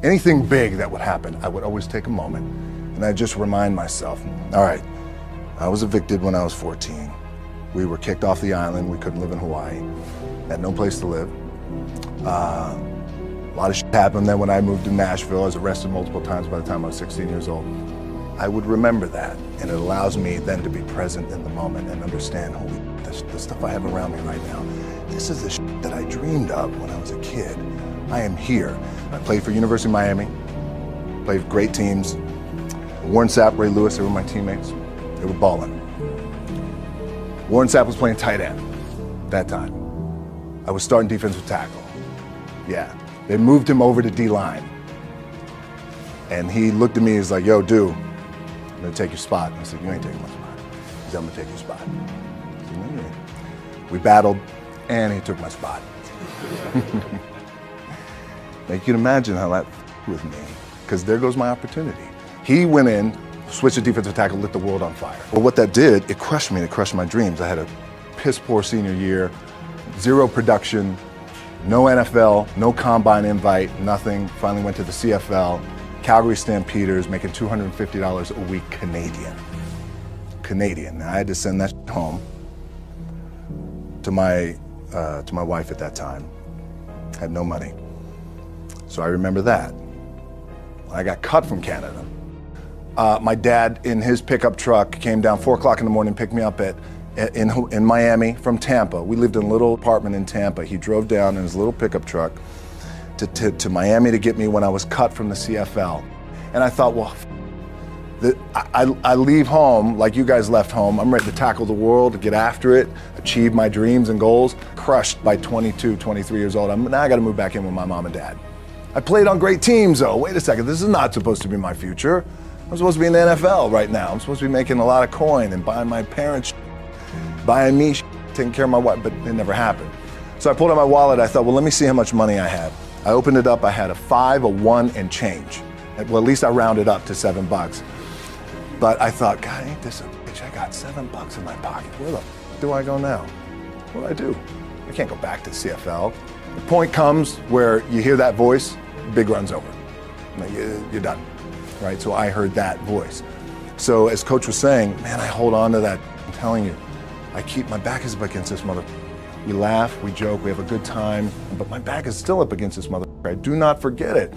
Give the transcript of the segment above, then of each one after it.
anything big that would happen, I would always take a moment and I'd just remind myself, all right, I was evicted when I was 14. We were kicked off the island. We couldn't live in Hawaii. Had no place to live. A lot of shit happened then when I moved to Nashville. I was arrested multiple times by the time I was 16 years old. I would remember that, and it allows me then to be present in the moment and understand, holy, the stuff I have around me right now, this is the shit that I dreamed of when I was a kid. I am here. I played for University of Miami, played for great teams. Warren Sapp, Ray Lewis, they were my teammates. They were balling. Warren Sapp was playing tight end that time. I was starting defensive tackle. Yeah, they moved him over to D-line. And he looked at me, he's like, yo, dude, I'm gonna take your spot. And I said, you ain't taking my spot. He said, I'm gonna take your spot. I said, no, you ain't. We battled, and he took my spot. Now you can imagine how that with me, because there goes my opportunity. He went in, switched to defensive tackle, lit the world on fire. But what that did, it crushed me, it crushed my dreams. I had a piss poor senior year, zero production, no NFL, no combine invite, nothing. Finally went to the CFL, Calgary Stampeders, making $250 a week Canadian. Now I had to send that home to my wife at that time. Had no money. So I remember that. I got cut from Canada. My dad, in his pickup truck, came down 4 o'clock in the morning, picked me up in Miami from Tampa. We lived in a little apartment in Tampa. He drove down in his little pickup truck to Miami to get me when I was cut from the CFL. And I thought, well, I leave home like you guys left home. I'm ready to tackle the world, to get after it, achieve my dreams and goals. Crushed by 22, 23 years old. Now I got to move back in with my mom and dad. I played on great teams, though. Wait a second, this is not supposed to be my future. I'm supposed to be in the NFL right now. I'm supposed to be making a lot of coin and buying my parents, buying me, taking care of my wife, but it never happened. So I pulled out my wallet. I thought, well, let me see how much money I have. I opened it up. I had a 5, a 1, and change. Well, at least I rounded up to $7. But I thought, God, ain't this a bitch? I got $7 in my pocket. Where the f do I go now? What do I do? I can't go back to CFL. The point comes where you hear that voice, big run's over. You're done, right? So I heard that voice. So as Coach was saying, man, I hold on to that. I'm telling you, my back is up against this mother. We laugh, we joke, we have a good time, but my back is still up against this mother. I do not forget it.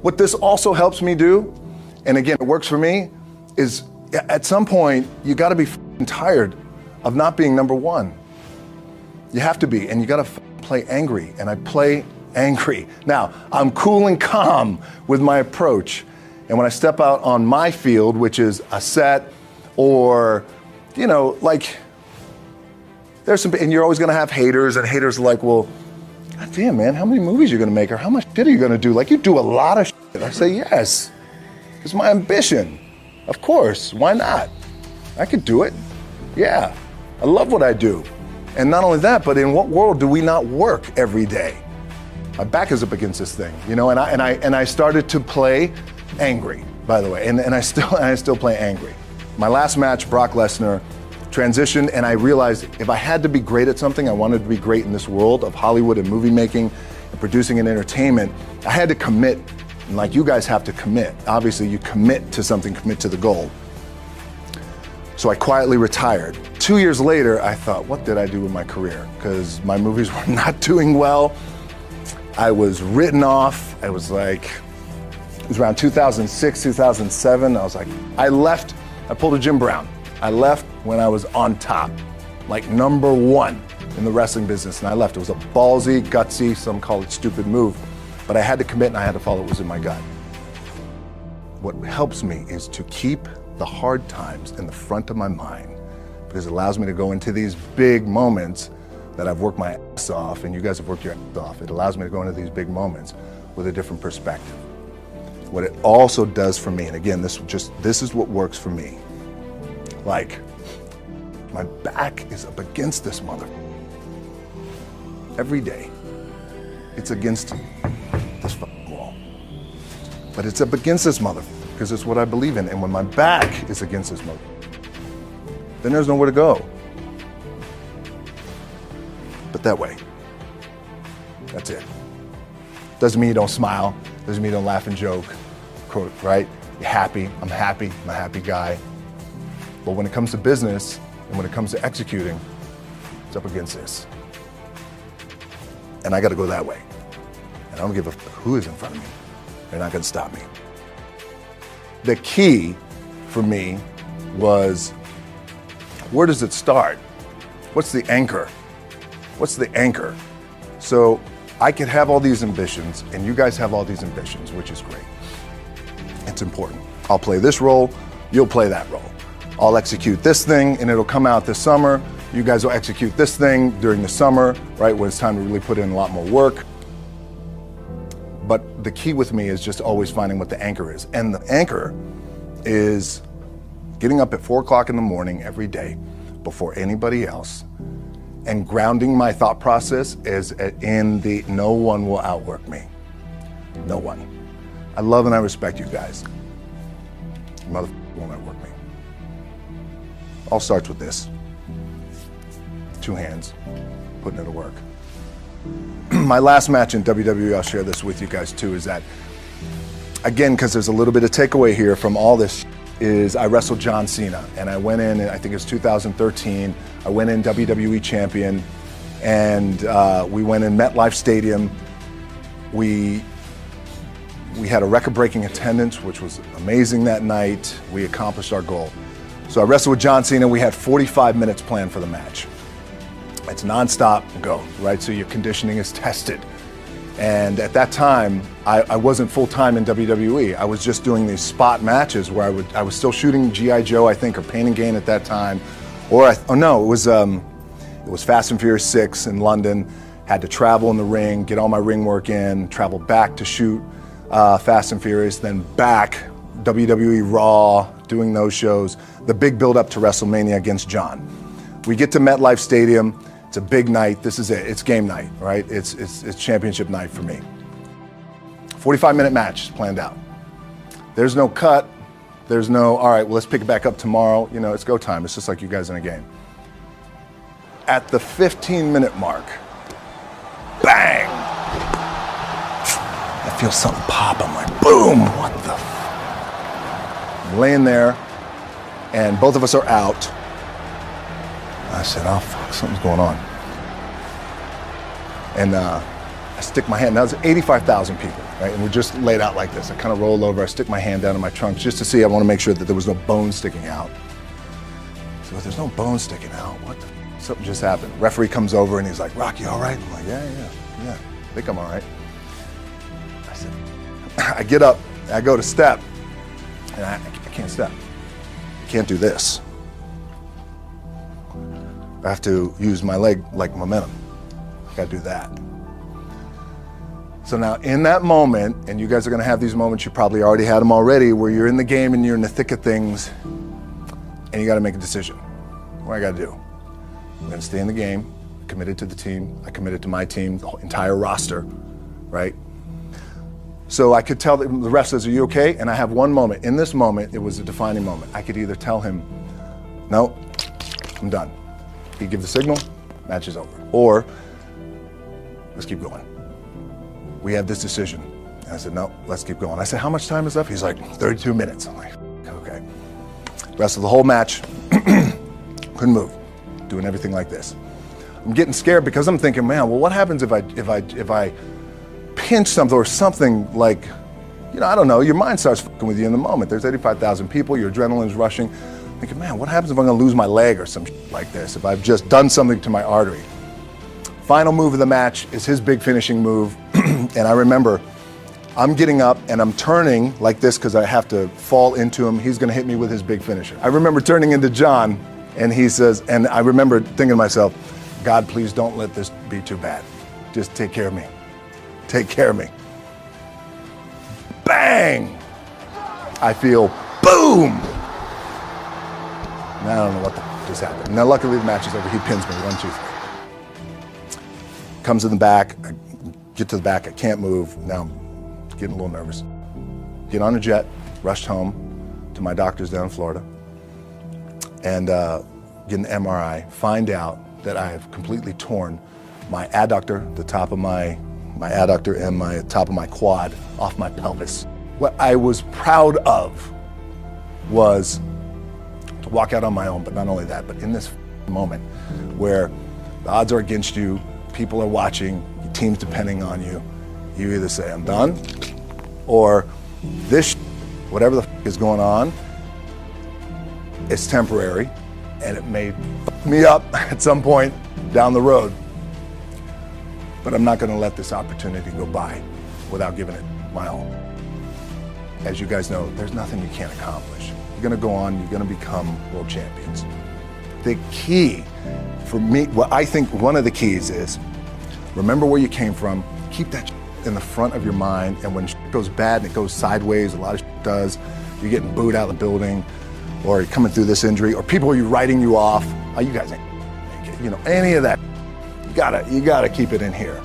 What this also helps me do, and again, it works for me, is at some point, you gotta be tired of not being number one. You have to be, and you gotta play angry, and I play angry. Now, I'm cool and calm with my approach, and when I step out on my field, which is a set, or, you know, like, there's some, and you're always gonna have haters, and haters are like, well, God damn, man, how many movies are you gonna make, or how much shit are you gonna do? Like, you do a lot of shit. I say, yes, it's my ambition. Of course, why not? I could do it. Yeah, I love what I do. And not only that, but in what world do we not work every day? My back is up against this thing, you know, and I started to play angry, by the way, and I still play angry. My last match, Brock Lesnar, transitioned, and I realized if I had to be great at something, I wanted to be great in this world of Hollywood and movie making and producing and entertainment, I had to commit. And like you guys have to commit. Obviously, you commit to something, commit to the goal. So I quietly retired. 2 years later, I thought, what did I do with my career? Because my movies were not doing well. I was written off. It was around 2006, 2007. I was like, I left, I pulled a Jim Brown. I left when I was on top, like number one in the wrestling business, and I left. It was a ballsy, gutsy, some call it stupid move. But I had to commit and I had to follow what was in my gut. What helps me is to keep the hard times in the front of my mind, because it allows me to go into these big moments that I've worked my ass off and you guys have worked your ass off. It allows me to go into these big moments with a different perspective. What it also does for me, and again, this is what works for me. Like, my back is up against this mother. Every day, it's against this wall. But it's up against this mother, because it's what I believe in. And when my back is against this mother, then there's nowhere to go. But that way, that's it. Doesn't mean you don't smile. Doesn't mean you don't laugh and joke, right? You're happy. I'm happy. I'm a happy guy. But when it comes to business and when it comes to executing, it's up against this. And I got to go that way. And I don't give a who is in front of me. They're not going to stop me. The key for me was, where does it start? What's the anchor? What's the anchor? So I could have all these ambitions, and you guys have all these ambitions, which is great. It's important. I'll play this role, you'll play that role. I'll execute this thing, and it'll come out this summer. You guys will execute this thing during the summer, right, when it's time to really put in a lot more work. But the key with me is just always finding what the anchor is. And the anchor is getting up at 4 o'clock in the morning every day before anybody else and grounding my thought process is in the no one will outwork me. No one. I love and I respect you guys. Motherfucker won't outwork me. All starts with this. 2 hands, putting it to work. My last match in WWE, I'll share this with you guys too, is that, again, because there's a little bit of takeaway here from all this, is I wrestled John Cena. And I went in, I think it was 2013, I went in WWE champion, and we went in MetLife Stadium. We had a record-breaking attendance, which was amazing that night. We accomplished our goal. So I wrestled with John Cena. We had 45 minutes planned for the match. It's nonstop, go, right? So your conditioning is tested. And at that time, I wasn't full-time in WWE. I was just doing these spot matches where I was still shooting G.I. Joe, I think, or Pain and Gain at that time. It was Fast and Furious 6 in London. Had to travel in the ring, get all my ring work in, travel back to shoot Fast and Furious, then back, WWE Raw, doing those shows. The big build-up to WrestleMania against John. We get to MetLife Stadium. It's a big night. This is it. It's game night, right? It's championship night for me. 45-minute match planned out. There's no cut. There's no, all right, well, let's pick it back up tomorrow. You know, it's go time. It's just like you guys in a game. At the 15-minute mark, bang! I feel something pop. I'm like, boom! What the I'm laying there, and both of us are out. I said, oh, fuck, something's going on. And I stick my hand, now there's 85,000 people, right? And we're just laid out like this. I kind of roll over, I stick my hand down in my trunk just to see, I want to make sure that there was no bone sticking out. So if there's no bone sticking out, what the something just happened. Referee comes over and he's like, Rock, you all right? I'm like, yeah, I think I'm all right. I said, I get up, I go to step, and I can't step. I can't do this. I have to use my leg like momentum. I gotta do that. So now in that moment, and you guys are gonna have these moments, you probably already had them already, where you're in the game and you're in the thick of things, and you gotta make a decision. What I gotta do? I'm gonna stay in the game, committed to the team, I committed to my team, the whole entire roster, right? So I could tell the ref says, are you okay? And I have one moment. In this moment, it was a defining moment. I could either tell him, no, I'm done. He'd give the signal, match is over. Or, let's keep going. We have this decision. And I said, no, let's keep going. I said, how much time is left? He's like, 32 minutes. I'm like, okay. Rest of the whole match, couldn't move, doing everything like this. I'm getting scared because I'm thinking, man, well, what happens if I pinch something or something like, you know, I don't know, your mind starts fucking with you in the moment. There's 85,000 people, your adrenaline's rushing. Thinking, man, what happens if I'm gonna lose my leg or some shit like this, if I've just done something to my artery? Final move of the match is his big finishing move. And I remember I'm getting up and I'm turning like this because I have to fall into him. He's gonna hit me with his big finisher. I remember turning into John and he says, and I remember thinking to myself, God, please don't let this be too bad. Just take care of me. Take care of me. Bang! I feel boom! Now I don't know what the just happened. Now luckily the match is over. He pins me, 1, 2, 3. Comes in the back, I get to the back, I can't move. Now I'm getting a little nervous. Get on a jet, rushed home to my doctor's down in Florida, and get an MRI, find out that I have completely torn my adductor, the top of my my adductor and my top of my quad off my pelvis. What I was proud of was to walk out on my own, but not only that, but in this moment where the odds are against you, people are watching, your team's depending on you, you either say, I'm done, or this, whatever the is going on, it's temporary, and it may fuck me up at some point down the road. But I'm not going to let this opportunity go by without giving it my all. As you guys know, there's nothing you can't accomplish. You're going to go on, you're going to become world champions. The key for me, what I think one of the keys is, remember where you came from, keep that in the front of your mind, and when shit goes bad and it goes sideways, a lot of shit does, you're getting booed out of the building, or you're coming through this injury, or people are writing you off, oh, you guys ain't make it, you know, any of that, you gotta keep it in here.